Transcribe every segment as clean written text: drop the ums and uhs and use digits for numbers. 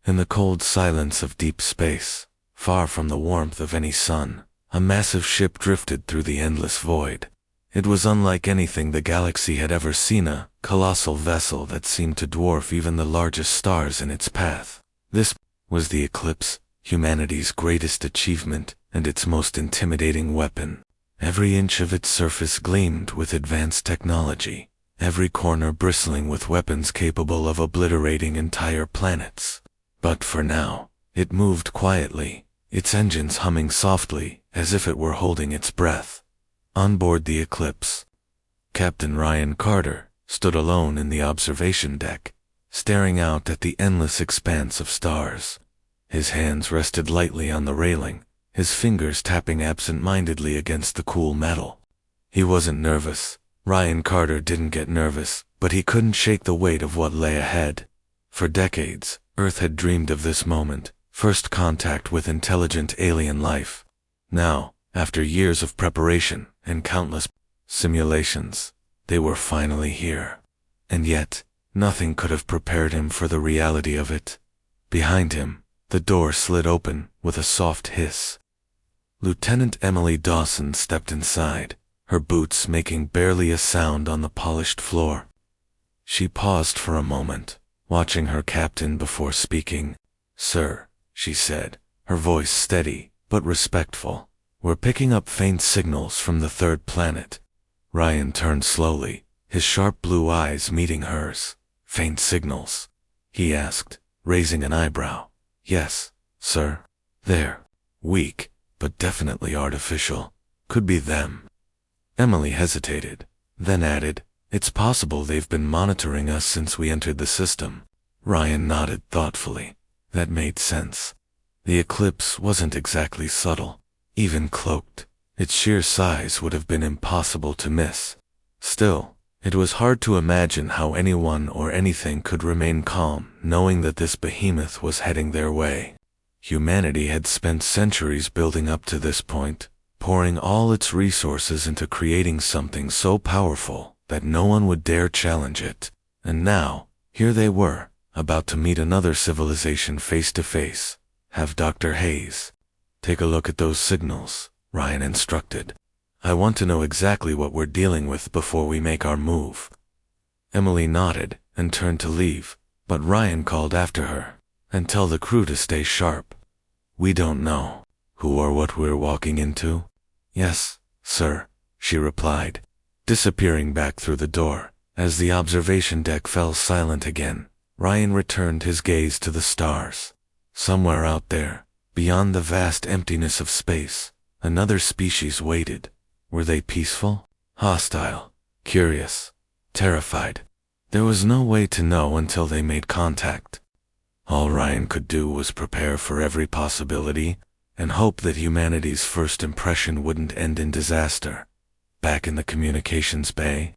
In the cold silence of deep space, far from the warmth of any sun, a massive ship drifted through the endless void. It was unlike anything the galaxy had ever seen, a colossal vessel that seemed to dwarf even the largest stars in its path. This was the Eclipse, humanity's greatest achievement and its most intimidating weapon. Every inch of its surface gleamed with advanced technology, every corner bristling with weapons capable of obliterating entire planets. But for now, it moved quietly, its engines humming softly as if it were holding its breath. On board the Eclipse, Captain Ryan Carter stood alone in the observation deck, staring out at the endless expanse of stars. His hands rested lightly on the railing, his fingers tapping absent-mindedly against the cool metal. He wasn't nervous. Ryan Carter didn't get nervous, but he couldn't shake the weight of what lay ahead. For decades, Earth had dreamed of this moment, first contact with intelligent alien life. Now, after years of preparation and countless simulations, they were finally here. And yet, nothing could have prepared him for the reality of it. Behind him, the door slid open with a soft hiss. Lieutenant Emily Dawson stepped inside, her boots making barely a sound on the polished floor. She paused for a moment, watching her captain before speaking. "Sir," she said, her voice steady but respectful, "we're picking up faint signals from the third planet." Ryan turned slowly, his sharp blue eyes meeting hers. "Faint signals?" he asked, raising an eyebrow. "Yes, sir. They're weak, but definitely artificial. Could be them." Emily hesitated, then added, "It's possible they've been monitoring us since we entered the system." Ryan nodded thoughtfully. That made sense. The Eclipse wasn't exactly subtle. Even cloaked, its sheer size would have been impossible to miss. Still, it was hard to imagine how anyone or anything could remain calm, knowing that this behemoth was heading their way. Humanity had spent centuries building up to this point, pouring all its resources into creating something so powerful that no one would dare challenge it. And now, here they were, about to meet another civilization face to face. "Have Dr. Hayes take a look at those signals," Ryan instructed. "I want to know exactly what we're dealing with before we make our move." Emily nodded and turned to leave, but Ryan called after her, "And tell the crew to stay sharp. We don't know who or what we're walking into." "Yes, sir," she replied, disappearing back through the door. As the observation deck fell silent again, Ryan returned his gaze to the stars. Somewhere out there, beyond the vast emptiness of space, another species waited. Were they peaceful, hostile, curious, terrified? There was no way to know until they made contact. All Ryan could do was prepare for every possibility and hope that humanity's first impression wouldn't end in disaster. Back in the communications bay,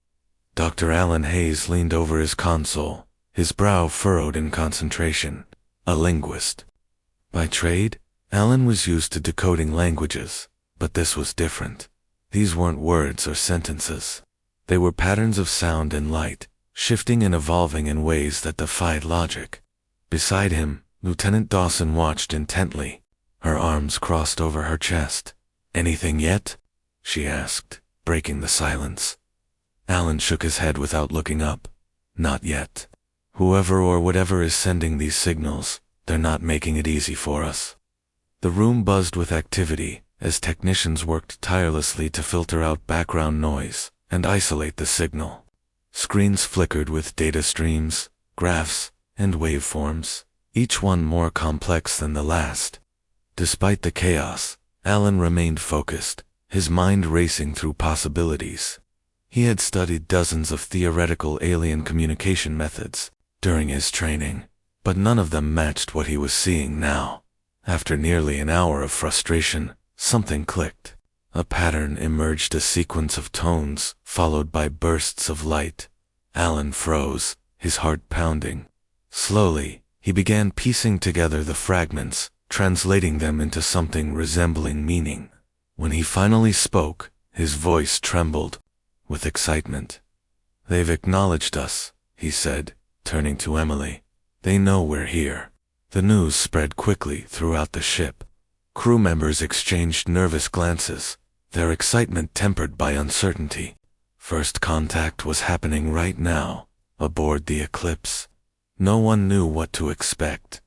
Dr. Alan Hayes leaned over his console, his brow furrowed in concentration. A linguist by trade, Alan was used to decoding languages, but this was different. These weren't words or sentences. They were patterns of sound and light, shifting and evolving in ways that defied logic. Beside him, Lieutenant Dawson watched intently, her arms crossed over her chest. "Anything yet?" she asked, breaking the silence. Alan shook his head without looking up. "Not yet. Whoever or whatever is sending these signals, they're not making it easy for us." The room buzzed with activity as technicians worked tirelessly to filter out background noise and isolate the signal. Screens flickered with data streams, graphs, and waveforms, each one more complex than the last. Despite the chaos, Alan remained focused, his mind racing through possibilities. He had studied dozens of theoretical alien communication methods during his training, but none of them matched what he was seeing now. After nearly an hour of frustration, something clicked. A pattern emerged, a sequence of tones, followed by bursts of light. Alan froze, his heart pounding. Slowly, he began piecing together the fragments, translating them into something resembling meaning. When he finally spoke, his voice trembled with excitement. "They've acknowledged us," he said, turning to Emily. "They know we're here." The news spread quickly throughout the ship. Crew members exchanged nervous glances, their excitement tempered by uncertainty. First contact was happening right now, aboard the Eclipse. No one knew what to expect.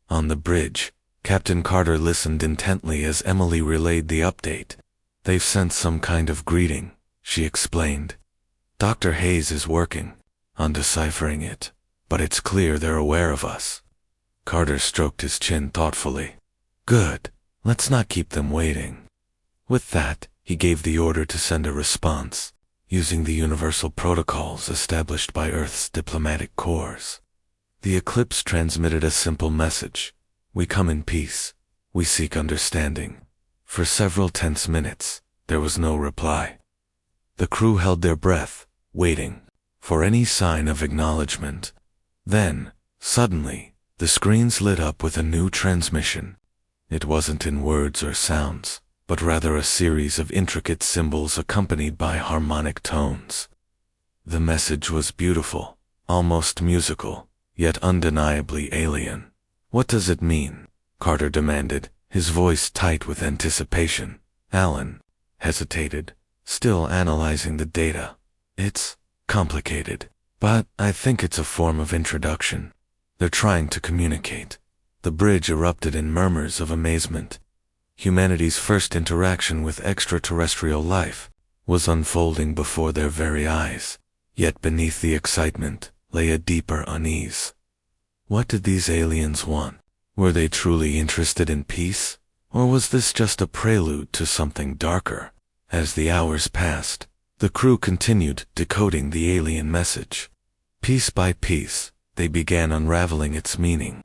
On the bridge, Captain Carter listened intently as Emily relayed the update. "They've sent some kind of greeting," she explained. "Dr. Hayes is working on deciphering it, but it's clear they're aware of us." Carter stroked his chin thoughtfully. "Good. Let's not keep them waiting." With that, he gave the order to send a response, using the universal protocols established by Earth's diplomatic corps. The Eclipse transmitted a simple message: "We come in peace. We seek understanding." For several tense minutes, there was no reply. The crew held their breath, waiting for any sign of acknowledgement. Then, suddenly, the screens lit up with a new transmission. It wasn't in words or sounds, but rather a series of intricate symbols accompanied by harmonic tones. The message was beautiful, almost musical, yet undeniably alien. "What does it mean?" Carter demanded, his voice tight with anticipation. Alan hesitated, still analyzing the data. "It's complicated, but I think it's a form of introduction. They're trying to communicate." The bridge erupted in murmurs of amazement. Humanity's first interaction with extraterrestrial life was unfolding before their very eyes. Yet beneath the excitement lay a deeper unease. What did these aliens want? Were they truly interested in peace? Or was this just a prelude to something darker? As the hours passed, the crew continued decoding the alien message. Piece by piece, they began unraveling its meaning.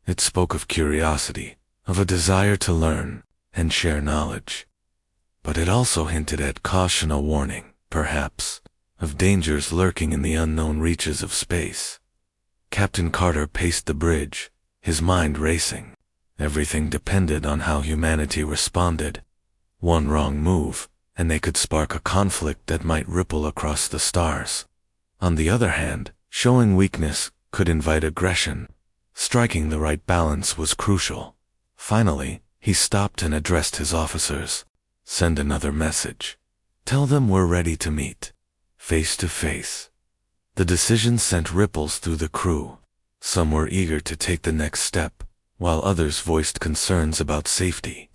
It spoke of curiosity, of a desire to learn and share knowledge. But it also hinted at caution, a warning, perhaps, of dangers lurking in the unknown reaches of space. Captain Carter paced the bridge, his mind racing. Everything depended on how humanity responded. One wrong move, and they could spark a conflict that might ripple across the stars. On the other hand, showing weakness could invite aggression. Striking the right balance was crucial. Finally, he stopped and addressed his officers. "Send another message. Tell them we're ready to meet, face to face." The decision sent ripples through the crew. Some were eager to take the next step, while others voiced concerns about safety.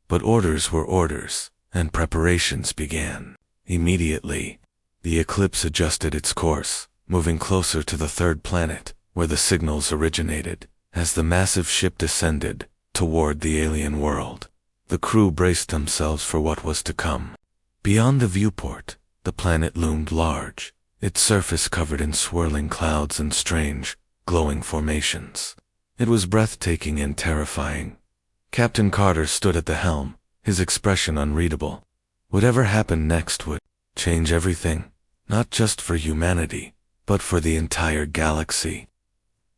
But orders were orders, and preparations began. Immediately, the Eclipse adjusted its course, moving closer to the third planet, where the signals originated. As the massive ship descended toward the alien world, the crew braced themselves for what was to come. Beyond the viewport, the planet loomed large, its surface covered in swirling clouds and strange, glowing formations. It was breathtaking and terrifying. Captain Carter stood at the helm, his expression unreadable. Whatever happened next would change everything, not just for humanity, but for the entire galaxy.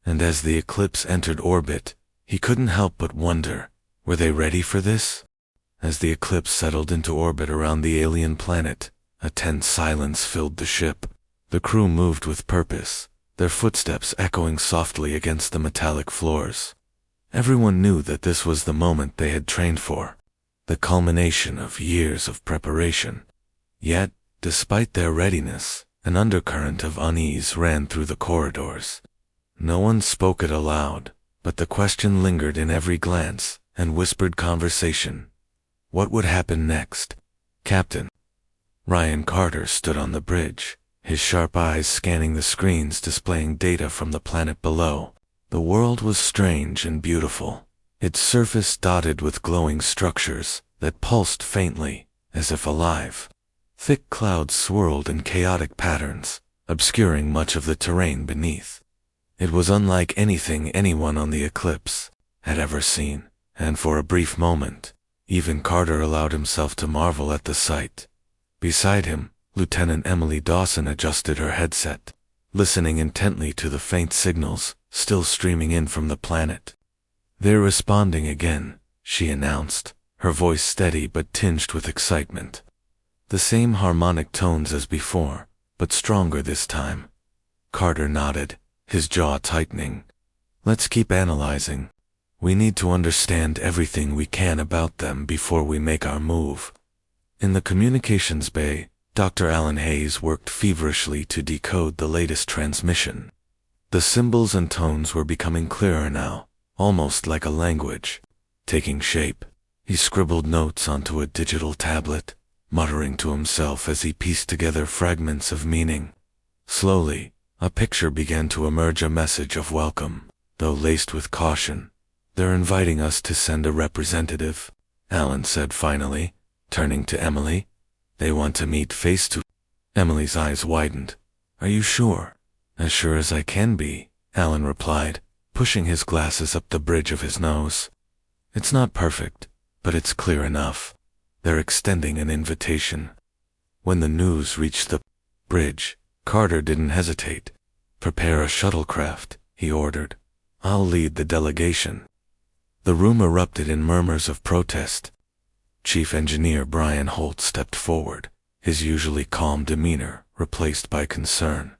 And as the Eclipse entered orbit, he couldn't help but wonder, were they ready for this? As the Eclipse settled into orbit around the alien planet, a tense silence filled the ship. The crew moved with purpose, their footsteps echoing softly against the metallic floors. Everyone knew that this was the moment they had trained for, the culmination of years of preparation. Yet, despite their readiness, an undercurrent of unease ran through the corridors. No one spoke it aloud, but the question lingered in every glance and whispered conversation. What would happen next? Captain Ryan Carter stood on the bridge, his sharp eyes scanning the screens displaying data from the planet below. The world was strange and beautiful, its surface dotted with glowing structures that pulsed faintly, as if alive. Thick clouds swirled in chaotic patterns, obscuring much of the terrain beneath. It was unlike anything anyone on the Eclipse had ever seen, and for a brief moment, even Carter allowed himself to marvel at the sight. Beside him, Lieutenant Emily Dawson adjusted her headset, listening intently to the faint signals still streaming in from the planet. "They're responding again," she announced, her voice steady but tinged with excitement. The same harmonic tones as before, but stronger this time. Carter nodded, his jaw tightening. "Let's keep analyzing. We need to understand everything we can about them before we make our move. In the communications bay, Dr. Alan Hayes worked feverishly to decode the latest transmission. The symbols and tones were becoming clearer now, almost like a language, taking shape. He scribbled notes onto a digital tablet, muttering to himself as he pieced together fragments of meaning. Slowly, a picture began to emerge, a message of welcome, though laced with caution. "They're inviting us to send a representative," Alan said finally, turning to Emily. "They want to meet face to..." Emily's eyes widened. "Are you sure?" "As sure as I can be," Alan replied, pushing his glasses up the bridge of his nose. "It's not perfect, but it's clear enough. They're extending an invitation." When the news reached the bridge, Carter didn't hesitate. "Prepare a shuttlecraft," he ordered. "I'll lead the delegation." The room erupted in murmurs of protest. Chief Engineer Brian Holt stepped forward, his usually calm demeanor replaced by concern.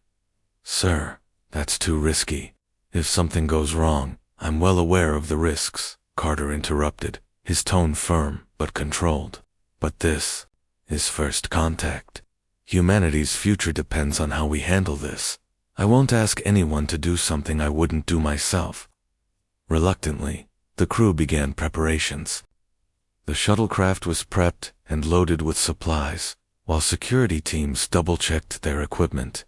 "Sir, that's too risky. If something goes wrong, I'm well aware of the risks," Carter interrupted, his tone firm but controlled. "But this is first contact. Humanity's future depends on how we handle this. I won't ask anyone to do something I wouldn't do myself." Reluctantly, the crew began preparations. The shuttlecraft was prepped and loaded with supplies, while security teams double-checked their equipment.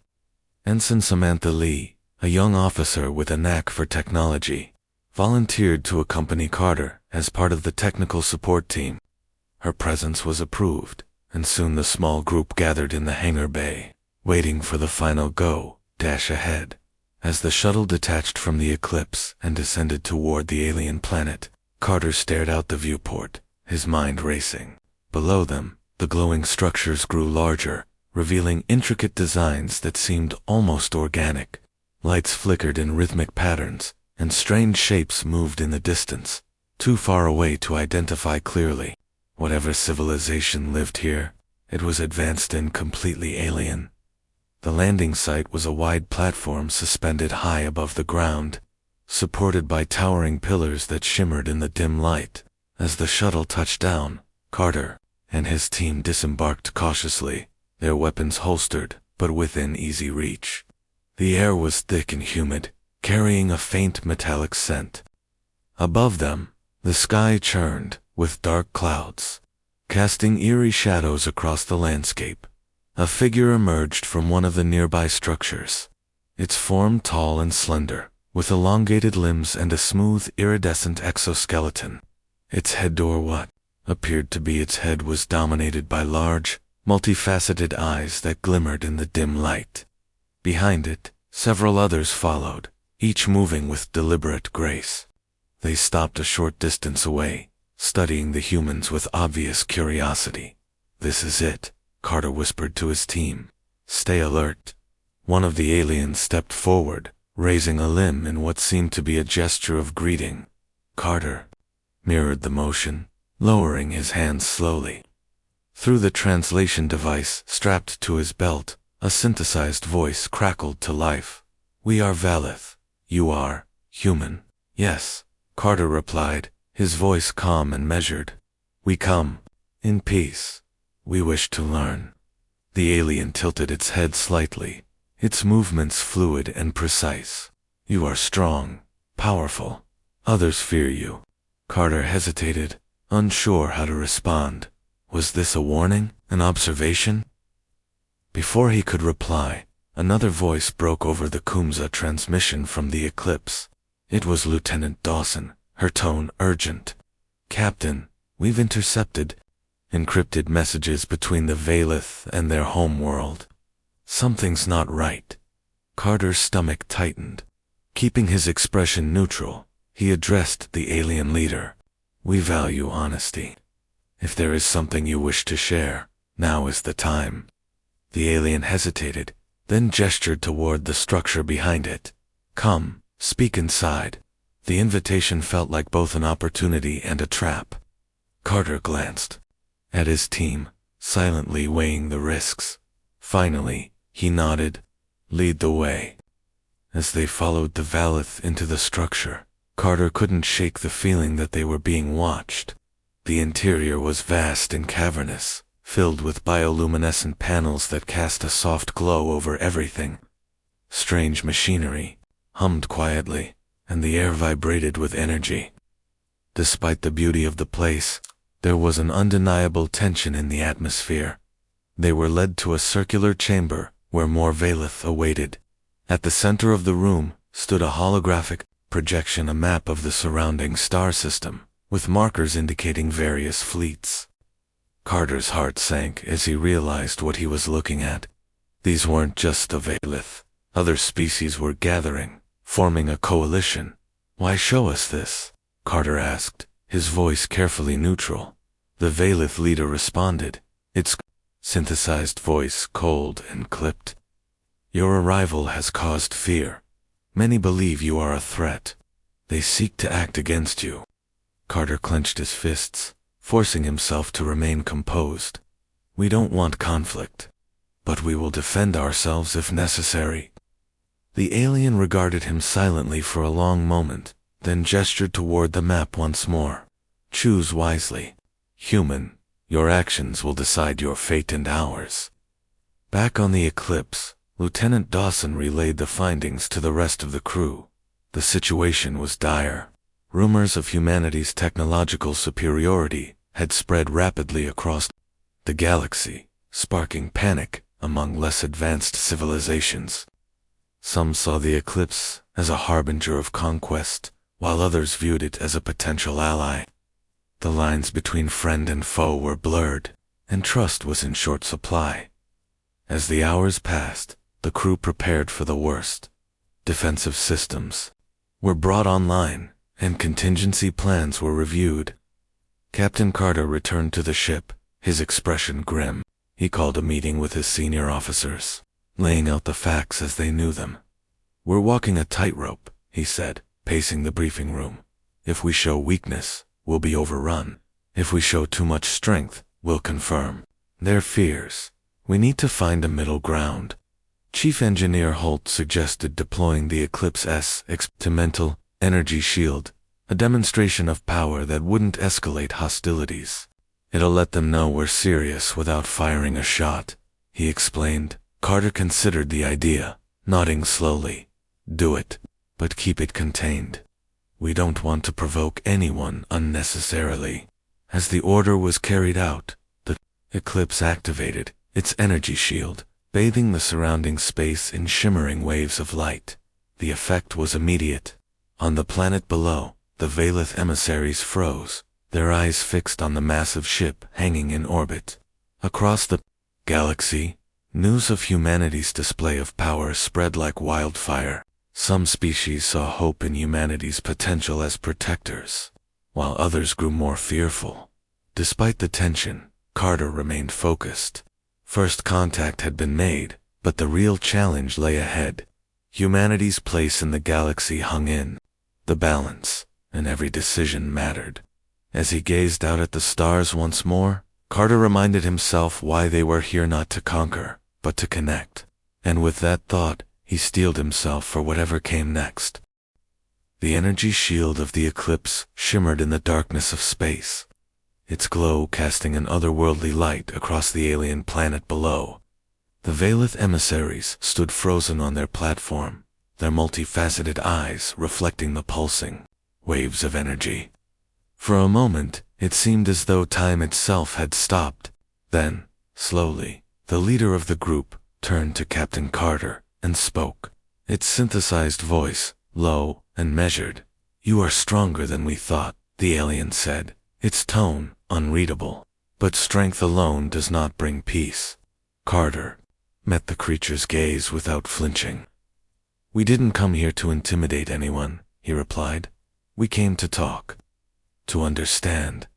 Ensign Samantha Lee, a young officer with a knack for technology, volunteered to accompany Carter as part of the technical support team. Her presence was approved, and soon the small group gathered in the hangar bay, waiting for the final go-dash ahead. As the shuttle detached from the eclipse and descended toward the alien planet, Carter stared out the viewport, his mind racing. Below them, the glowing structures grew larger, revealing intricate designs that seemed almost organic. Lights flickered in rhythmic patterns, and strange shapes moved in the distance, too far away to identify clearly. Whatever civilization lived here, it was advanced and completely alien. The landing site was a wide platform suspended high above the ground, supported by towering pillars that shimmered in the dim light. As the shuttle touched down, Carter and his team disembarked cautiously, their weapons holstered but within easy reach. The air was thick and humid, carrying a faint metallic scent. Above them, the sky churned with dark clouds, casting eerie shadows across the landscape. A figure emerged from one of the nearby structures, its form tall and slender, with elongated limbs and a smooth, iridescent exoskeleton. Its head, or what appeared to be its head, was dominated by large, multifaceted eyes that glimmered in the dim light. Behind it, several others followed, each moving with deliberate grace. They stopped a short distance away, studying the humans with obvious curiosity. "This is it," Carter whispered to his team. "Stay alert." One of the aliens stepped forward, raising a limb in what seemed to be a gesture of greeting. Carter mirrored the motion, lowering his hands slowly. Through the translation device strapped to his belt, a synthesized voice crackled to life. "We are Valith. You are human." "Yes," Carter replied, his voice calm and measured. "We come in peace. We wish to learn." The alien tilted its head slightly, its movements fluid and precise. "You are strong, powerful. Others fear you." Carter hesitated, unsure how to respond. Was this a warning, an observation? Before he could reply, another voice broke over the Kumza transmission from the eclipse. It was Lieutenant Dawson, her tone urgent. "Captain, we've intercepted encrypted messages between the Valith and their home world. Something's not right." Carter's stomach tightened. Keeping his expression neutral, he addressed the alien leader. "We value honesty. If there is something you wish to share, now is the time." The alien hesitated, then gestured toward the structure behind it. "Come, speak inside." The invitation felt like both an opportunity and a trap. Carter glanced at his team, silently weighing the risks. Finally, he nodded. "Lead the way." As they followed the Valith into the structure, Carter couldn't shake the feeling that they were being watched. The interior was vast and cavernous, filled with bioluminescent panels that cast a soft glow over everything. Strange machinery hummed quietly, and the air vibrated with energy. Despite the beauty of the place, there was an undeniable tension in the atmosphere. They were led to a circular chamber where more Valith awaited. At the center of the room stood a holographic projection, a map of the surrounding star system, with markers indicating various fleets. Carter's heart sank as he realized what he was looking at. These weren't just the Valith. Other species were gathering, forming a coalition. "Why show us this?" Carter asked, his voice carefully neutral. The Valith leader responded, its synthesized voice cold and clipped. "Your arrival has caused fear. Many believe you are a threat. They seek to act against you." Carter clenched his fists, forcing himself to remain composed. "We don't want conflict, but we will defend ourselves if necessary." The alien regarded him silently for a long moment, then gestured toward the map once more. "Choose wisely. Human, your actions will decide your fate and ours." Back on the Eclipse, Lieutenant Dawson relayed the findings to the rest of the crew. The situation was dire. Rumors of humanity's technological superiority had spread rapidly across the galaxy, sparking panic among less advanced civilizations. Some saw the Eclipse as a harbinger of conquest, while others viewed it as a potential ally. The lines between friend and foe were blurred, and trust was in short supply. As the hours passed, the crew prepared for the worst. Defensive systems were brought online, and contingency plans were reviewed. Captain Carter returned to the ship, his expression grim. He called a meeting with his senior officers, laying out the facts as they knew them. "We're walking a tightrope," he said, pacing the briefing room. "If we show weakness, we'll be overrun. If we show too much strength, we'll confirm their fears. We need to find a middle ground." Chief Engineer Holt suggested deploying the Eclipse's experimental energy shield, a demonstration of power that wouldn't escalate hostilities. "It'll let them know we're serious without firing a shot," he explained. Carter considered the idea, nodding slowly. "Do it, but keep it contained. We don't want to provoke anyone unnecessarily." As the order was carried out, the Eclipse activated its energy shield, bathing the surrounding space in shimmering waves of light. The effect was immediate. On the planet below, the Valith emissaries froze, their eyes fixed on the massive ship hanging in orbit. Across the galaxy, news of humanity's display of power spread like wildfire. Some species saw hope in humanity's potential as protectors, while others grew more fearful. Despite the tension, Carter remained focused. First contact had been made, but the real challenge lay ahead. Humanity's place in the galaxy hung in the balance, and every decision mattered. As he gazed out at the stars once more, Carter reminded himself why they were here, not to conquer, but to connect. And with that thought, he steeled himself for whatever came next. The energy shield of the Eclipse shimmered in the darkness of space, its glow casting an otherworldly light across the alien planet below. The Valith emissaries stood frozen on their platform, their multifaceted eyes reflecting the pulsing waves of energy. For a moment, it seemed as though time itself had stopped. Then, slowly, the leader of the group turned to Captain Carter and spoke. Its synthesized voice, low and measured. "You are stronger than we thought," the alien said, its tone unreadable. "But strength alone does not bring peace." Carter met the creature's gaze without flinching. "We didn't come here to intimidate anyone," he replied. "We came to talk, to understand.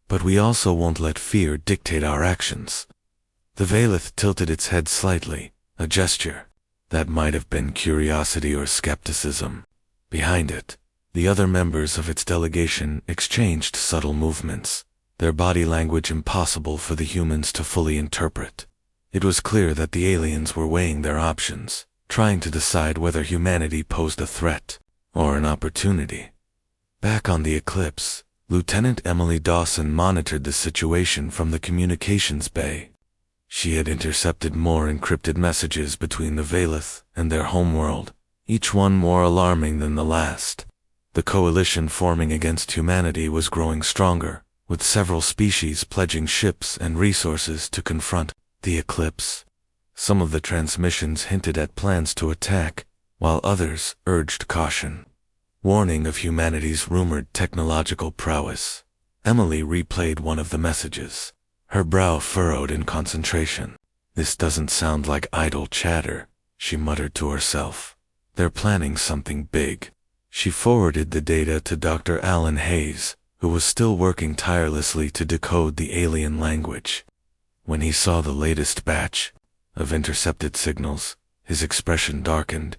But we also won't let fear dictate our actions." The Valith tilted its head slightly, a gesture that might have been curiosity or skepticism. Behind it, the other members of its delegation exchanged subtle movements, their body language impossible for the humans to fully interpret. It was clear that the aliens were weighing their options, trying to decide whether humanity posed a threat or an opportunity. Back on the Eclipse, Lieutenant Emily Dawson monitored the situation from the communications bay. She had intercepted more encrypted messages between the Valith and their homeworld, each one more alarming than the last. The coalition forming against humanity was growing stronger, with several species pledging ships and resources to confront the Eclipse. Some of the transmissions hinted at plans to attack, while others urged caution, warning of humanity's rumored technological prowess. Emily replayed one of the messages, her brow furrowed in concentration. "This doesn't sound like idle chatter," she muttered to herself. "They're planning something big." She forwarded the data to Dr. Alan Hayes, who was still working tirelessly to decode the alien language. When he saw the latest batch of intercepted signals, his expression darkened.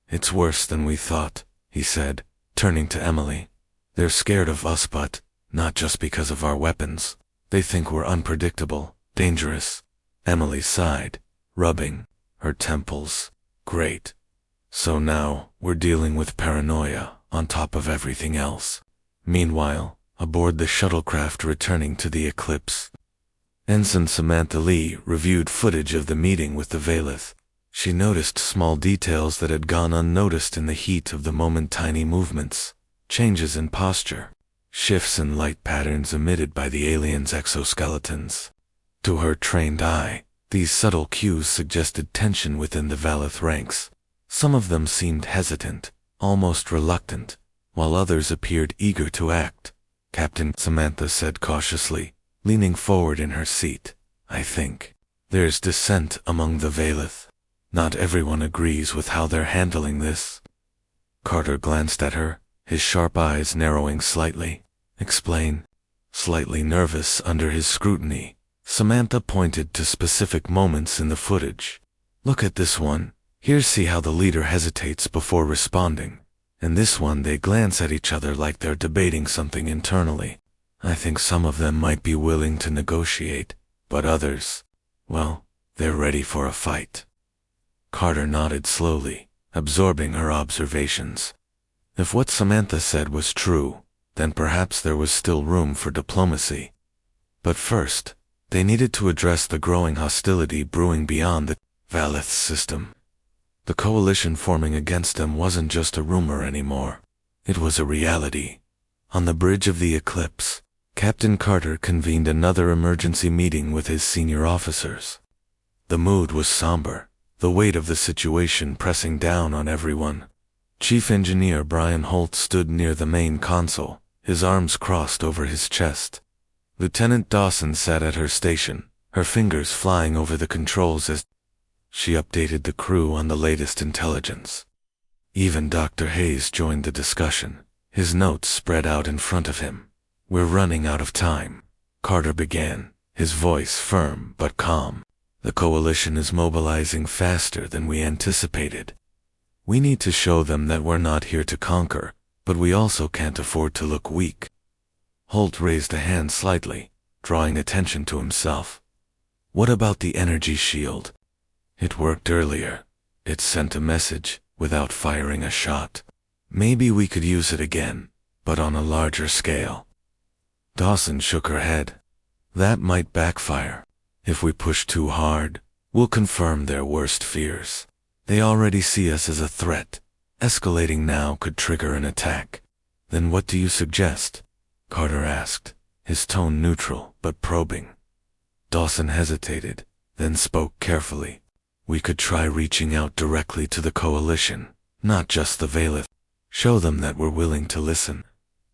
"It's worse than we thought," he said, turning to Emily. "They're scared of us, but not just because of our weapons. They think we're unpredictable, dangerous." Emily sighed, rubbing her temples. "Great. So now we're dealing with paranoia on top of everything else." Meanwhile, aboard the shuttlecraft returning to the Eclipse, Ensign Samantha Lee reviewed footage of the meeting with the Valith. She noticed small details that had gone unnoticed in the heat of the moment: tiny movements, changes in posture, shifts in light patterns emitted by the aliens' exoskeletons. To her trained eye, these subtle cues suggested tension within the Valith ranks. Some of them seemed hesitant, almost reluctant, while others appeared eager to act. "Captain," Samantha said cautiously, leaning forward in her seat, "I think there's dissent among the Valith. Not everyone agrees with how they're handling this." Carter glanced at her, his sharp eyes narrowing slightly. "Explain." Slightly nervous under his scrutiny, Samantha pointed to specific moments in the footage. "Look at this one. Here, see how the leader hesitates before responding. In this one they glance at each other like they're debating something internally. I think some of them might be willing to negotiate, but others, well, they're ready for a fight." Carter nodded slowly, absorbing her observations. If what Samantha said was true, then perhaps there was still room for diplomacy. But first, they needed to address the growing hostility brewing beyond the Valith system. The coalition forming against them wasn't just a rumor anymore. It was a reality. On the bridge of the Eclipse, Captain Carter convened another emergency meeting with his senior officers. The mood was somber, the weight of the situation pressing down on everyone. Chief Engineer Brian Holt stood near the main console, his arms crossed over his chest. Lieutenant Dawson sat at her station, her fingers flying over the controls as she updated the crew on the latest intelligence. Even Dr. Hayes joined the discussion, his notes spread out in front of him. "We're running out of time," Carter began, his voice firm but calm. "The coalition is mobilizing faster than we anticipated. We need to show them that we're not here to conquer, but we also can't afford to look weak." Holt raised a hand slightly, drawing attention to himself. "What about the energy shield? It worked earlier. It sent a message without firing a shot. Maybe we could use it again, but on a larger scale." Dawson shook her head. "That might backfire. If we push too hard, we'll confirm their worst fears. They already see us as a threat. Escalating now could trigger an attack." "Then what do you suggest?" Carter asked, his tone neutral but probing. Dawson hesitated, then spoke carefully. "We could try reaching out directly to the coalition, not just the Valith. Show them that we're willing to listen.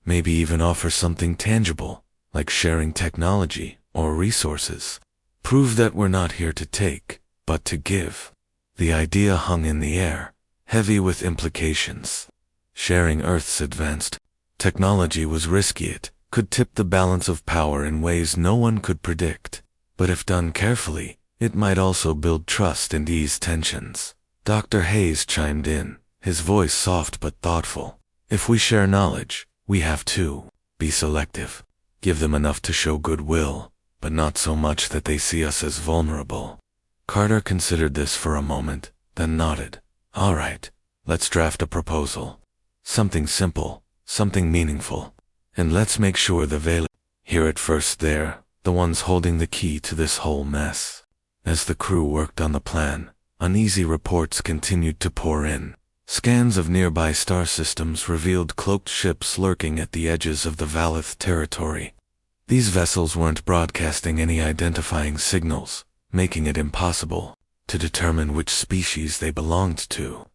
Maybe even offer something tangible, like sharing technology or resources. Prove that we're not here to take, but to give." The idea hung in the air, heavy with implications. Sharing Earth's advanced technology was risky. It could tip the balance of power in ways no one could predict. But if done carefully, it might also build trust and ease tensions. Dr. Hayes chimed in, his voice soft but thoughtful. "If we share knowledge, we have to be selective. Give them enough to show goodwill, but not so much that they see us as vulnerable." Carter considered this for a moment, then nodded. "All right, let's draft a proposal. Something simple, something meaningful. And let's make sure the Veil here at first they're the ones holding the key to this whole mess. As the crew worked on the plan, uneasy reports continued to pour in. Scans of nearby star systems revealed cloaked ships lurking at the edges of the Valith territory. These vessels weren't broadcasting any identifying signals, making it impossible to determine which species they belonged to.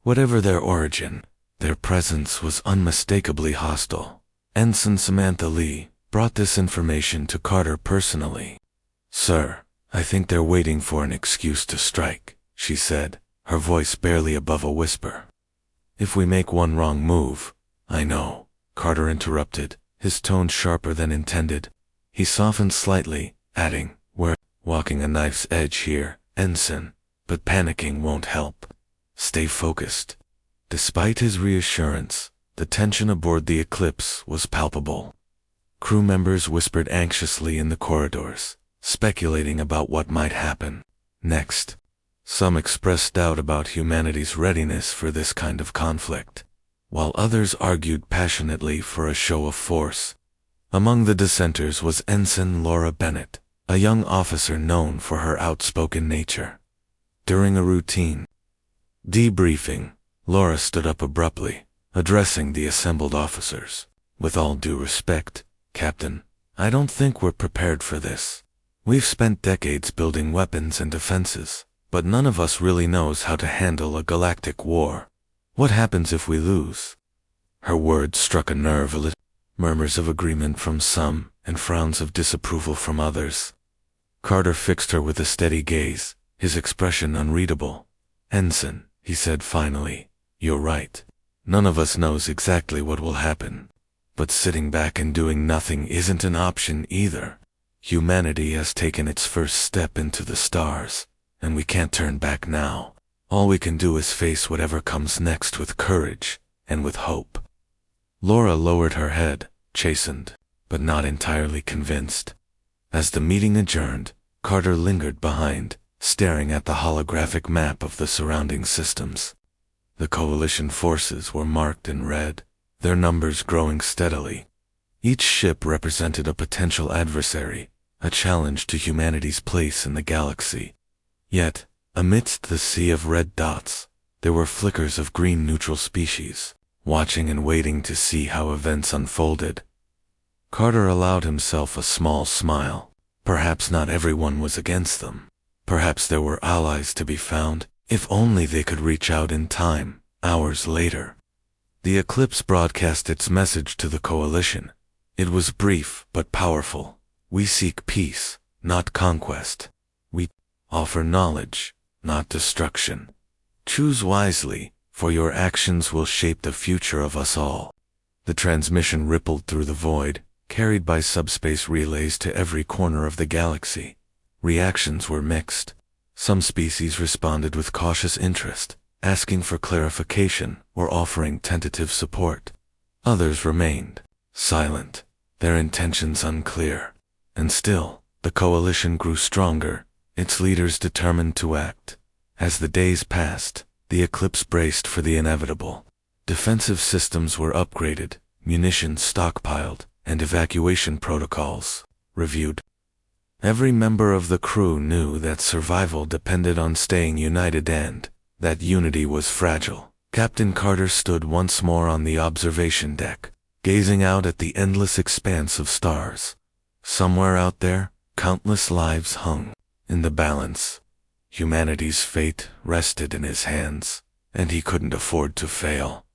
Whatever their origin, their presence was unmistakably hostile. Ensign Samantha Lee brought this information to Carter personally. "Sir, I think they're waiting for an excuse to strike," she said, her voice barely above a whisper. "If we make one wrong move—" "I know," Carter interrupted, his tone sharper than intended. He softened slightly, adding, "We're walking a knife's edge here, Ensign, but panicking won't help. Stay focused." Despite his reassurance, the tension aboard the Eclipse was palpable. Crew members whispered anxiously in the corridors, speculating about what might happen next. Some expressed doubt about humanity's readiness for this kind of conflict, while others argued passionately for a show of force. Among the dissenters was Ensign Laura Bennett, a young officer known for her outspoken nature. During a routine debriefing, Laura stood up abruptly, addressing the assembled officers. "With all due respect, Captain, I don't think we're prepared for this. We've spent decades building weapons and defenses, but none of us really knows how to handle a galactic war. What happens if we lose?" Her words struck a nerve. Murmurs of agreement from some, and frowns of disapproval from others. Carter fixed her with a steady gaze, his expression unreadable. "Ensign," he said finally, "you're right. None of us knows exactly what will happen. But sitting back and doing nothing isn't an option either. Humanity has taken its first step into the stars, and we can't turn back now. All we can do is face whatever comes next with courage and with hope." Laura lowered her head, chastened, but not entirely convinced. As the meeting adjourned, Carter lingered behind, staring at the holographic map of the surrounding systems. The coalition forces were marked in red, their numbers growing steadily. Each ship represented a potential adversary, a challenge to humanity's place in the galaxy. Yet, amidst the sea of red dots, there were flickers of green neutral species, watching and waiting to see how events unfolded. Carter allowed himself a small smile. Perhaps not everyone was against them. Perhaps there were allies to be found, if only they could reach out in time, hours later. The Eclipse broadcast its message to the Coalition. It was brief but powerful. "We seek peace, not conquest. We offer knowledge, not destruction. Choose wisely, for your actions will shape the future of us all." The transmission rippled through the void, carried by subspace relays to every corner of the galaxy. Reactions were mixed. Some species responded with cautious interest, asking for clarification or offering tentative support. Others remained silent, their intentions unclear. And still, the coalition grew stronger, its leaders determined to act. As the days passed, the Eclipse braced for the inevitable. Defensive systems were upgraded, munitions stockpiled, and evacuation protocols reviewed. Every member of the crew knew that survival depended on staying united and that unity was fragile. Captain Carter stood once more on the observation deck, gazing out at the endless expanse of stars. Somewhere out there, countless lives hung in the balance. Humanity's fate rested in his hands, and he couldn't afford to fail.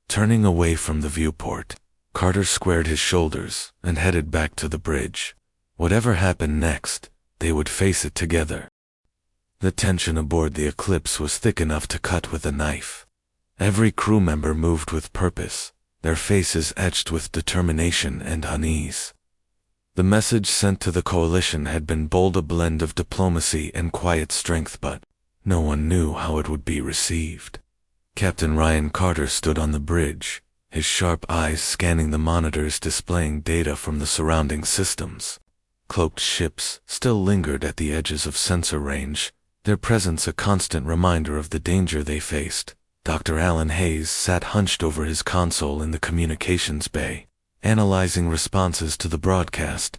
Turning away from the viewport, Carter squared his shoulders and headed back to the bridge. Whatever happened next, they would face it together. The tension aboard the Eclipse was thick enough to cut with a knife. Every crew member moved with purpose, their faces etched with determination and unease. The message sent to the Coalition had been bold, a blend of diplomacy and quiet strength, but no one knew how it would be received. Captain Ryan Carter stood on the bridge, his sharp eyes scanning the monitors displaying data from the surrounding systems. Cloaked ships still lingered at the edges of sensor range, their presence a constant reminder of the danger they faced. Dr. Alan Hayes sat hunched over his console in the communications bay, analyzing responses to the broadcast.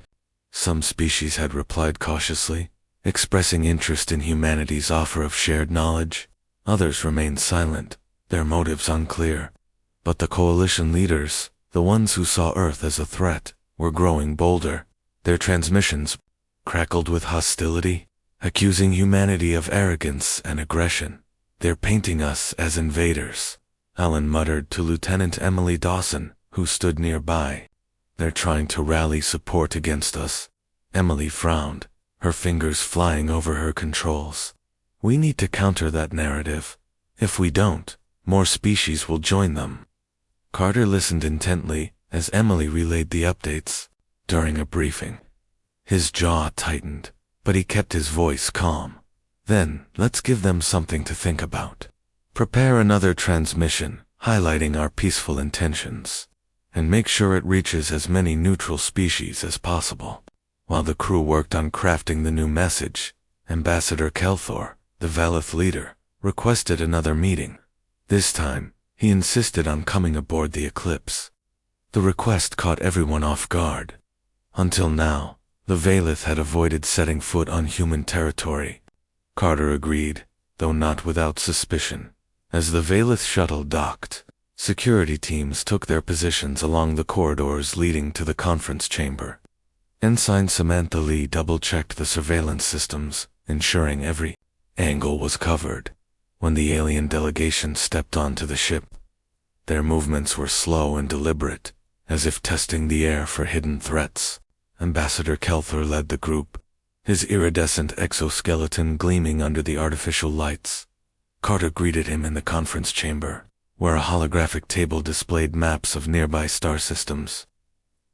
Some species had replied cautiously, expressing interest in humanity's offer of shared knowledge. Others remained silent, their motives unclear. But the coalition leaders, the ones who saw Earth as a threat, were growing bolder. Their transmissions crackled with hostility, accusing humanity of arrogance and aggression. "They're painting us as invaders," Alan muttered to Lieutenant Emily Dawson, who stood nearby. "They're trying to rally support against us." Emily frowned, her fingers flying over her controls. "We need to counter that narrative. If we don't, more species will join them." Carter listened intently as Emily relayed the updates. During a briefing, his jaw tightened, but he kept his voice calm. "Then, let's give them something to think about. Prepare another transmission, highlighting our peaceful intentions, and make sure it reaches as many neutral species as possible." While the crew worked on crafting the new message, Ambassador Kelthor, the Valith leader, requested another meeting. This time, he insisted on coming aboard the Eclipse. The request caught everyone off guard. Until now, the Valith had avoided setting foot on human territory. Carter agreed, though not without suspicion. As the Valith shuttle docked, security teams took their positions along the corridors leading to the conference chamber. Ensign Samantha Lee double-checked the surveillance systems, ensuring every angle was covered. When the alien delegation stepped onto the ship, their movements were slow and deliberate, as if testing the air for hidden threats. Ambassador Kelthor led the group, his iridescent exoskeleton gleaming under the artificial lights. Carter greeted him in the conference chamber, where a holographic table displayed maps of nearby star systems.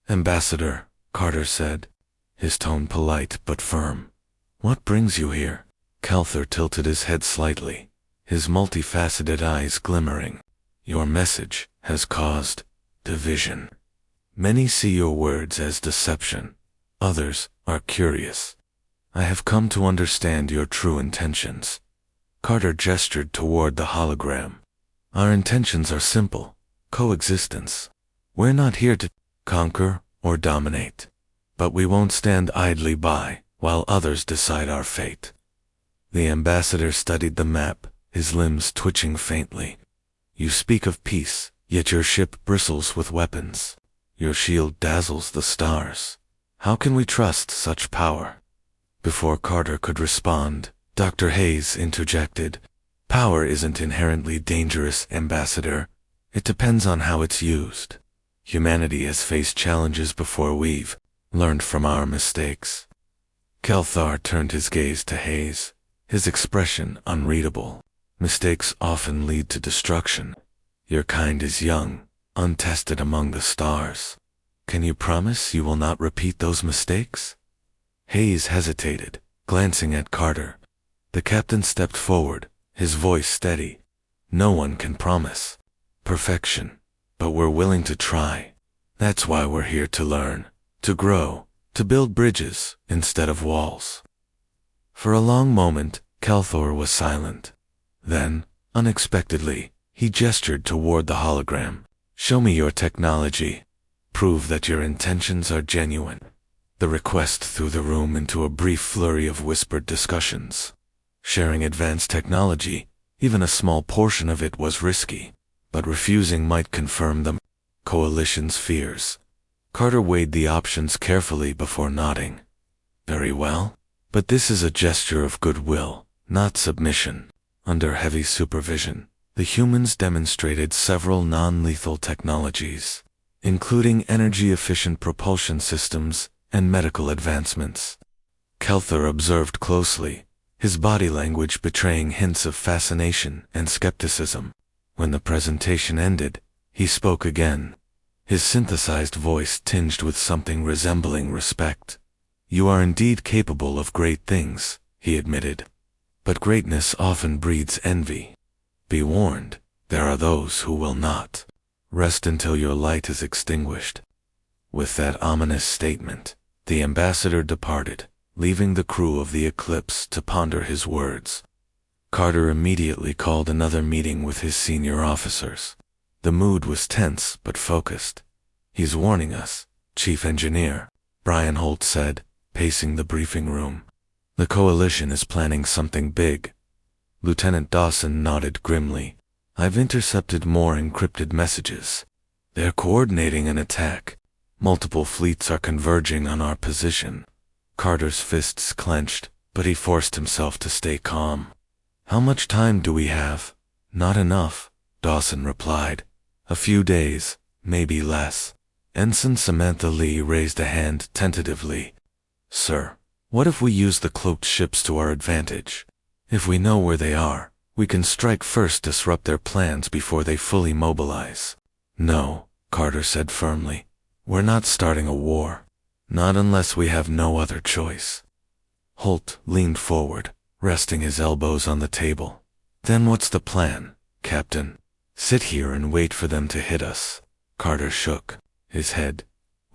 "Ambassador," Carter said, his tone polite but firm. "What brings you here?" Kelthor tilted his head slightly, his multifaceted eyes glimmering. "Your message has caused division. Many see your words as deception. Others are curious. I have come to understand your true intentions." Carter gestured toward the hologram. "Our intentions are simple: coexistence. We're not here to conquer or dominate. But we won't stand idly by while others decide our fate." The ambassador studied the map, his limbs twitching faintly. "You speak of peace, yet your ship bristles with weapons. Your shield dazzles the stars. How can we trust such power?" Before Carter could respond, Dr. Hayes interjected. "Power isn't inherently dangerous, Ambassador. It depends on how it's used. Humanity has faced challenges before we've learned from our mistakes." Kelthar turned his gaze to Hayes, his expression unreadable. "Mistakes often lead to destruction. Your kind is young, untested among the stars. Can you promise you will not repeat those mistakes?" Hayes hesitated, glancing at Carter. The captain stepped forward, his voice steady. "No one can promise perfection, but we're willing to try. That's why we're here, to learn, to grow, to build bridges instead of walls." For a long moment, Kelthor was silent. Then, unexpectedly, he gestured toward the hologram. "Show me your technology. Prove that your intentions are genuine." The request threw the room into a brief flurry of whispered discussions. Sharing advanced technology, even a small portion of it, was risky, but refusing might confirm the coalition's fears. Carter weighed the options carefully before nodding. "Very well, but this is a gesture of goodwill, not submission." Under heavy supervision, the humans demonstrated several non-lethal technologies, including energy-efficient propulsion systems and medical advancements. Kelthor observed closely, his body language betraying hints of fascination and skepticism. When the presentation ended, he spoke again, his synthesized voice tinged with something resembling respect. "You are indeed capable of great things," he admitted. "But greatness often breeds envy. Be warned, there are those who will not rest until your light is extinguished." With that ominous statement, the ambassador departed, leaving the crew of the Eclipse to ponder his words. Carter immediately called another meeting with his senior officers. The mood was tense but focused. "He's warning us, Chief Engineer," Brian Holt said, pacing the briefing room. "The Coalition is planning something big." Lieutenant Dawson nodded grimly. "I've intercepted more encrypted messages. They're coordinating an attack. Multiple fleets are converging on our position." Carter's fists clenched, but he forced himself to stay calm. "How much time do we have?" "Not enough," Dawson replied. "A few days, maybe less." Ensign Samantha Lee raised a hand tentatively. "Sir, what if we use the cloaked ships to our advantage? If we know where they are, we can strike first, disrupt their plans before they fully mobilize." "No," Carter said firmly. "We're not starting a war. Not unless we have no other choice." Holt leaned forward, resting his elbows on the table. "Then what's the plan, Captain?" "Sit here and wait for them to hit us." Carter shook his head.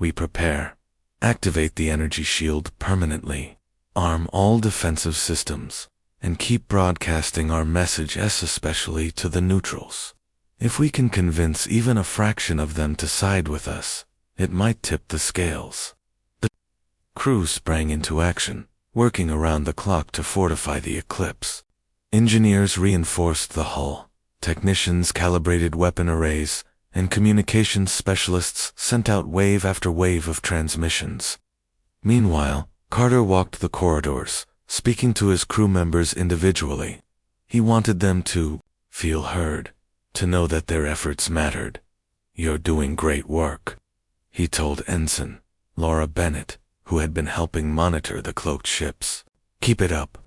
"We prepare. Activate the energy shield permanently. Arm all defensive systems. And keep broadcasting our message, especially to the neutrals. If we can convince even a fraction of them to side with us, it might tip the scales." The crew sprang into action, working around the clock to fortify the eclipse. Engineers reinforced the hull, technicians calibrated weapon arrays, and communications specialists sent out wave after wave of transmissions. Meanwhile, Carter walked the corridors, speaking to his crew members individually. He wanted them to feel heard, to know that their efforts mattered. "You're doing great work," he told Ensign Laura Bennett, who had been helping monitor the cloaked ships. "Keep it up."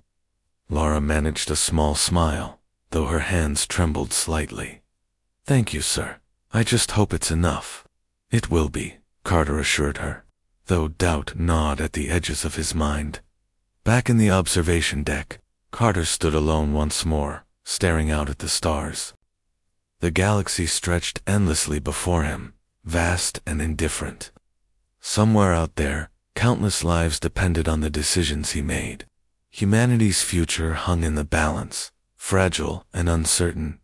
Laura managed a small smile, though her hands trembled slightly. "Thank you, sir. I just hope it's enough." "It will be," Carter assured her, though doubt gnawed at the edges of his mind. Back in the observation deck, Carter stood alone once more, staring out at the stars. The galaxy stretched endlessly before him, vast and indifferent. Somewhere out there, countless lives depended on the decisions he made. Humanity's future hung in the balance, fragile and uncertain.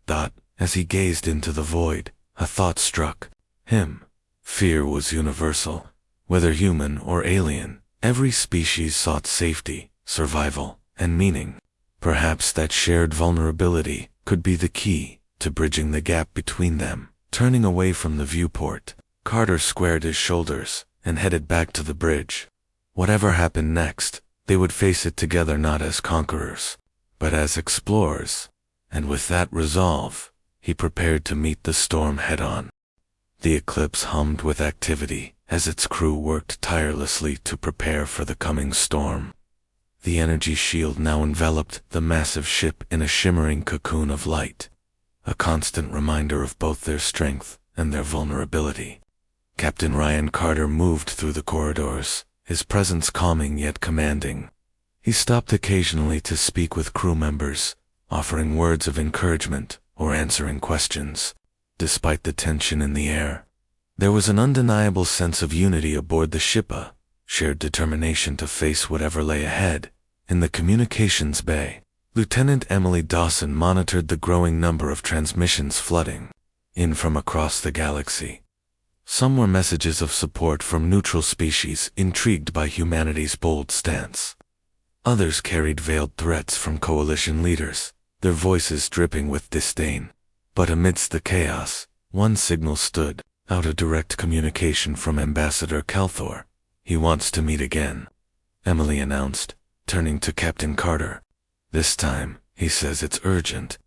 As he gazed into the void, a thought struck him. Fear was universal. Whether human or alien, every species sought safety, survival, and meaning. Perhaps that shared vulnerability could be the key to bridging the gap between them. Turning away from the viewport, Carter squared his shoulders and headed back to the bridge. Whatever happened next, they would face it together, not as conquerors, but as explorers. And with that resolve, he prepared to meet the storm head-on. The Eclipse hummed with activity as its crew worked tirelessly to prepare for the coming storm. The energy shield now enveloped the massive ship in a shimmering cocoon of light, a constant reminder of both their strength and their vulnerability. Captain Ryan Carter moved through the corridors, his presence calming yet commanding. He stopped occasionally to speak with crew members, offering words of encouragement or answering questions. Despite the tension in the air, there was an undeniable sense of unity aboard the ship, a shared determination to face whatever lay ahead. In the communications bay, Lieutenant Emily Dawson monitored the growing number of transmissions flooding in from across the galaxy. Some were messages of support from neutral species intrigued by humanity's bold stance. Others carried veiled threats from coalition leaders, their voices dripping with disdain. But amidst the chaos, one signal stood out: a direct communication from Ambassador Calthor. "He wants to meet again," Emily announced, turning to Captain Carter. "This time, he says it's urgent."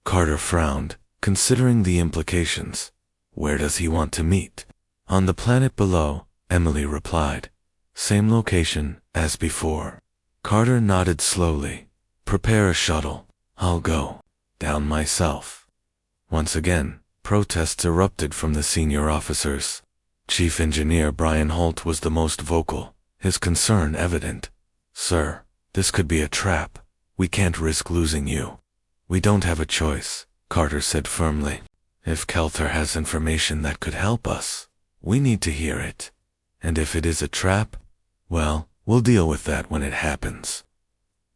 Carter frowned, considering the implications. "Where does he want to meet?" "On the planet below," Emily replied. "Same location as before." Carter nodded slowly. "Prepare a shuttle. I'll go down myself." Once again, protests erupted from the senior officers. Chief Engineer Brian Holt was the most vocal, his concern evident. "Sir, this could be a trap. We can't risk losing you." "We don't have a choice," Carter said firmly. "If Kelthar has information that could help us, we need to hear it. And if it is a trap, well, we'll deal with that when it happens."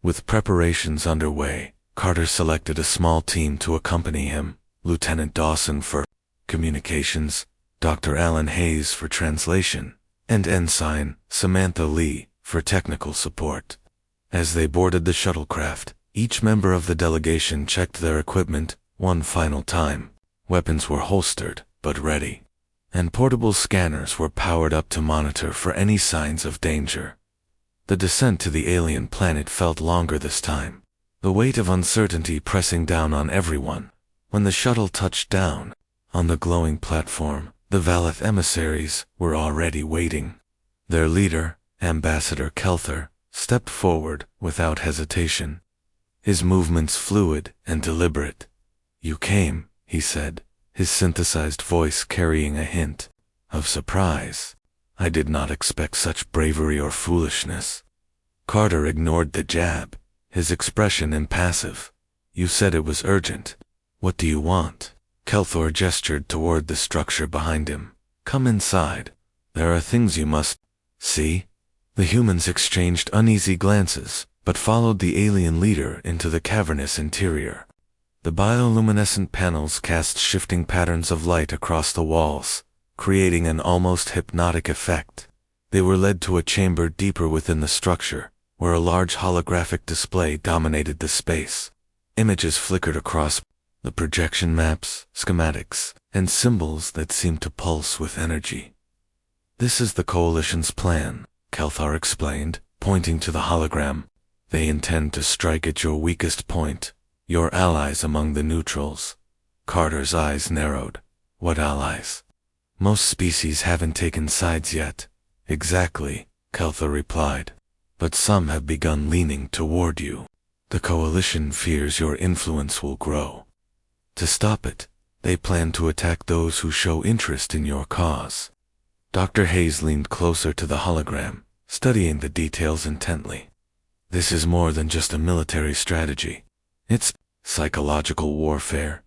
With preparations underway, Carter selected a small team to accompany him, Lieutenant Dawson for communications, Dr. Alan Hayes for translation, and Ensign Samantha Lee for technical support. As they boarded the shuttlecraft, each member of the delegation checked their equipment one final time. Weapons were holstered, but ready, and portable scanners were powered up to monitor for any signs of danger. The descent to the alien planet felt longer this time, the weight of uncertainty pressing down on everyone. When the shuttle touched down, on the glowing platform, the Valeth emissaries were already waiting. Their leader, Ambassador Kelthor, stepped forward without hesitation, his movements fluid and deliberate. "You came," he said, his synthesized voice carrying a hint of surprise. "I did not expect such bravery or foolishness." Carter ignored the jab, his expression impassive. "You said it was urgent. What do you want?" Kelthor gestured toward the structure behind him. "Come inside. There are things you must see." The humans exchanged uneasy glances, but followed the alien leader into the cavernous interior. The bioluminescent panels cast shifting patterns of light across the walls, creating an almost hypnotic effect. They were led to a chamber deeper within the structure, where a large holographic display dominated the space. Images flickered across the projection maps, schematics, and symbols that seemed to pulse with energy. "This is the Coalition's plan," Kelthor explained, pointing to the hologram. "They intend to strike at your weakest point, your allies among the neutrals." Carter's eyes narrowed. "What allies?" "Most species haven't taken sides yet." "Exactly," Kelthor replied. "But some have begun leaning toward you. The Coalition fears your influence will grow. To stop it, they plan to attack those who show interest in your cause." Dr. Hayes leaned closer to the hologram, studying the details intently. "This is more than just a military strategy. It's psychological warfare.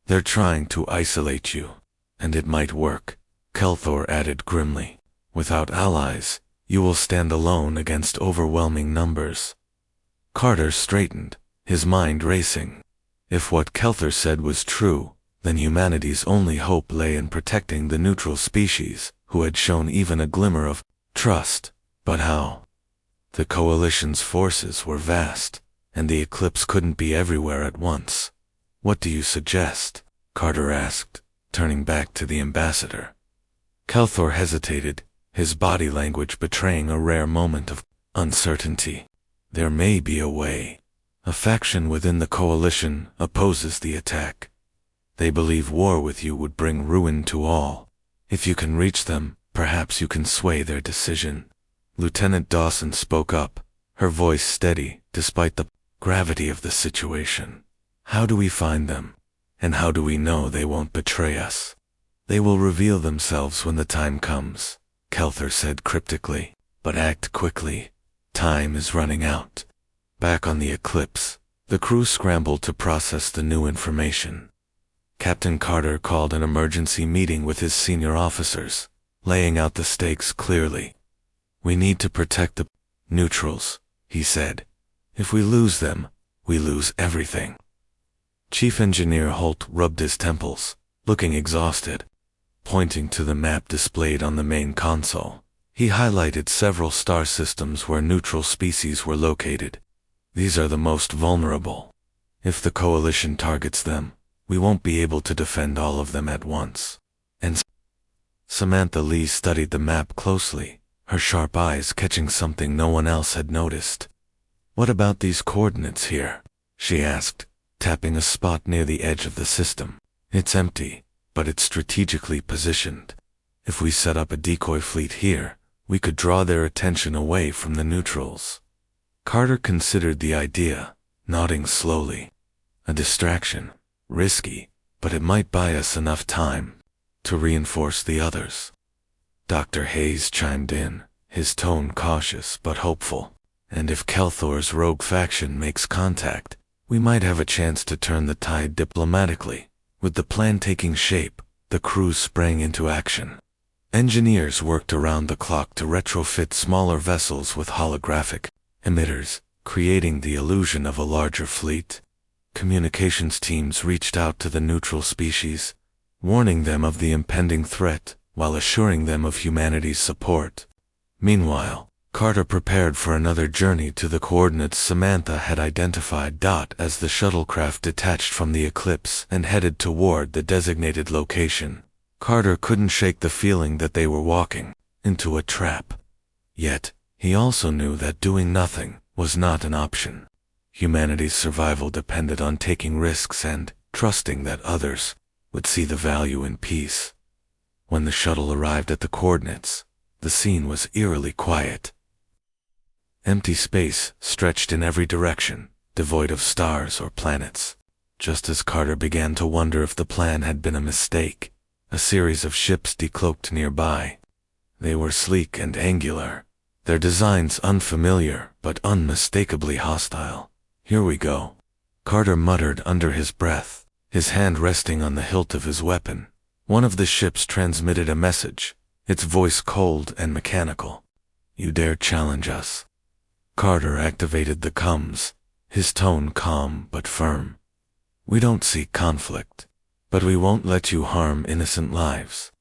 They're trying to isolate you, and it might work," Kelthor added grimly. "Without allies, you will stand alone against overwhelming numbers." Carter straightened, his mind racing. If what Kelthor said was true, then humanity's only hope lay in protecting the neutral species, who had shown even a glimmer of trust. But how? The Coalition's forces were vast, and the eclipse couldn't be everywhere at once. "What do you suggest?" Carter asked, turning back to the ambassador. Kelthor hesitated, his body language betraying a rare moment of uncertainty. "There may be a way. A faction within the Coalition opposes the attack. They believe war with you would bring ruin to all. If you can reach them, perhaps you can sway their decision." Lieutenant Dawson spoke up, her voice steady despite the gravity of the situation. "How do we find them? And how do we know they won't betray us?" "They will reveal themselves when the time comes," Kelthor said cryptically. "But act quickly. Time is running out." Back on the Eclipse, the crew scrambled to process the new information. Captain Carter called an emergency meeting with his senior officers, laying out the stakes clearly. "We need to protect the neutrals," he said. "If we lose them, we lose everything." Chief Engineer Holt rubbed his temples, looking exhausted. Pointing to the map displayed on the main console, he highlighted several star systems where neutral species were located. "These are the most vulnerable. If the Coalition targets them, we won't be able to defend all of them at once." And Samantha Lee studied the map closely, her sharp eyes catching something no one else had noticed. "What about these coordinates here?" she asked, tapping a spot near the edge of the system. "It's empty, but it's strategically positioned. If we set up a decoy fleet here, we could draw their attention away from the neutrals." Carter considered the idea, nodding slowly. "A distraction. Risky, but it might buy us enough time to reinforce the others." Dr. Hayes chimed in, his tone cautious but hopeful. "And if Kelthor's rogue faction makes contact, we might have a chance to turn the tide diplomatically." With the plan taking shape, the crew sprang into action. Engineers worked around the clock to retrofit smaller vessels with holographic emitters, creating the illusion of a larger fleet. communications teams reached out to the neutral species, warning them of the impending threat while assuring them of humanity's support. Meanwhile, Carter prepared for another journey to the coordinates Samantha had identified. As the shuttlecraft detached from the eclipse and headed toward the designated location, Carter couldn't shake the feeling that they were walking into a trap. Yet, he also knew that doing nothing was not an option. Humanity's survival depended on taking risks and trusting that others would see the value in peace. When the shuttle arrived at the coordinates, the scene was eerily quiet. Empty space stretched in every direction, devoid of stars or planets. Just as Carter began to wonder if the plan had been a mistake, a series of ships decloaked nearby. They were sleek and angular, their designs unfamiliar but unmistakably hostile. "Here we go," Carter muttered under his breath, his hand resting on the hilt of his weapon. One of the ships transmitted a message, its voice cold and mechanical. "You dare challenge us?" Carter activated the comms, his tone calm but firm. "We don't seek conflict, but we won't let you harm innocent lives."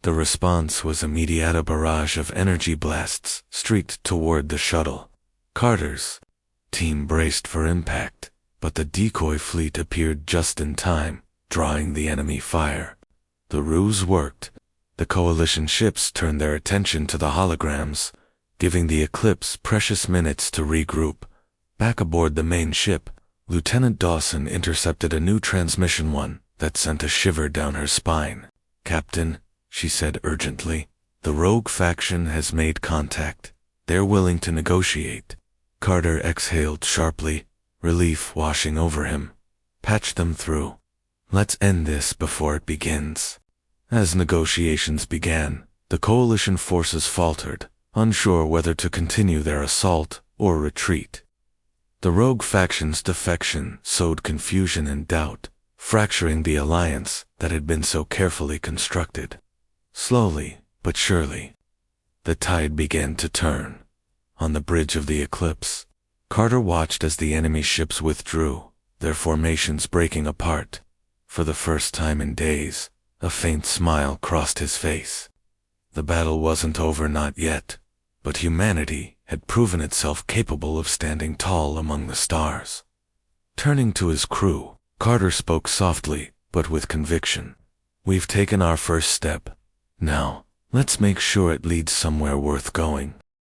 The response was immediate. A barrage of energy blasts streaked toward the shuttle. Carter's team braced for impact, but the decoy fleet appeared just in time, drawing the enemy fire. The ruse worked. The coalition ships turned their attention to the holograms, giving the Eclipse precious minutes to regroup. Back aboard the main ship, Lieutenant Dawson intercepted a new transmission, one that sent a shiver down her spine. "Captain," she said urgently, "the rogue faction has made contact. They're willing to negotiate." Carter exhaled sharply, relief washing over him. "Patch them through. Let's end this before it begins." As negotiations began, the coalition forces faltered, unsure whether to continue their assault or retreat. The rogue faction's defection sowed confusion and doubt, fracturing the alliance that had been so carefully constructed. Slowly, but surely, the tide began to turn. On the bridge of the Eclipse, Carter watched as the enemy ships withdrew, their formations breaking apart. For the first time in days, a faint smile crossed his face. The battle wasn't over, not yet, but humanity had proven itself capable of standing tall among the stars. Turning to his crew, Carter spoke softly, but with conviction. "We've taken our first step. Now, let's make sure it leads somewhere worth going."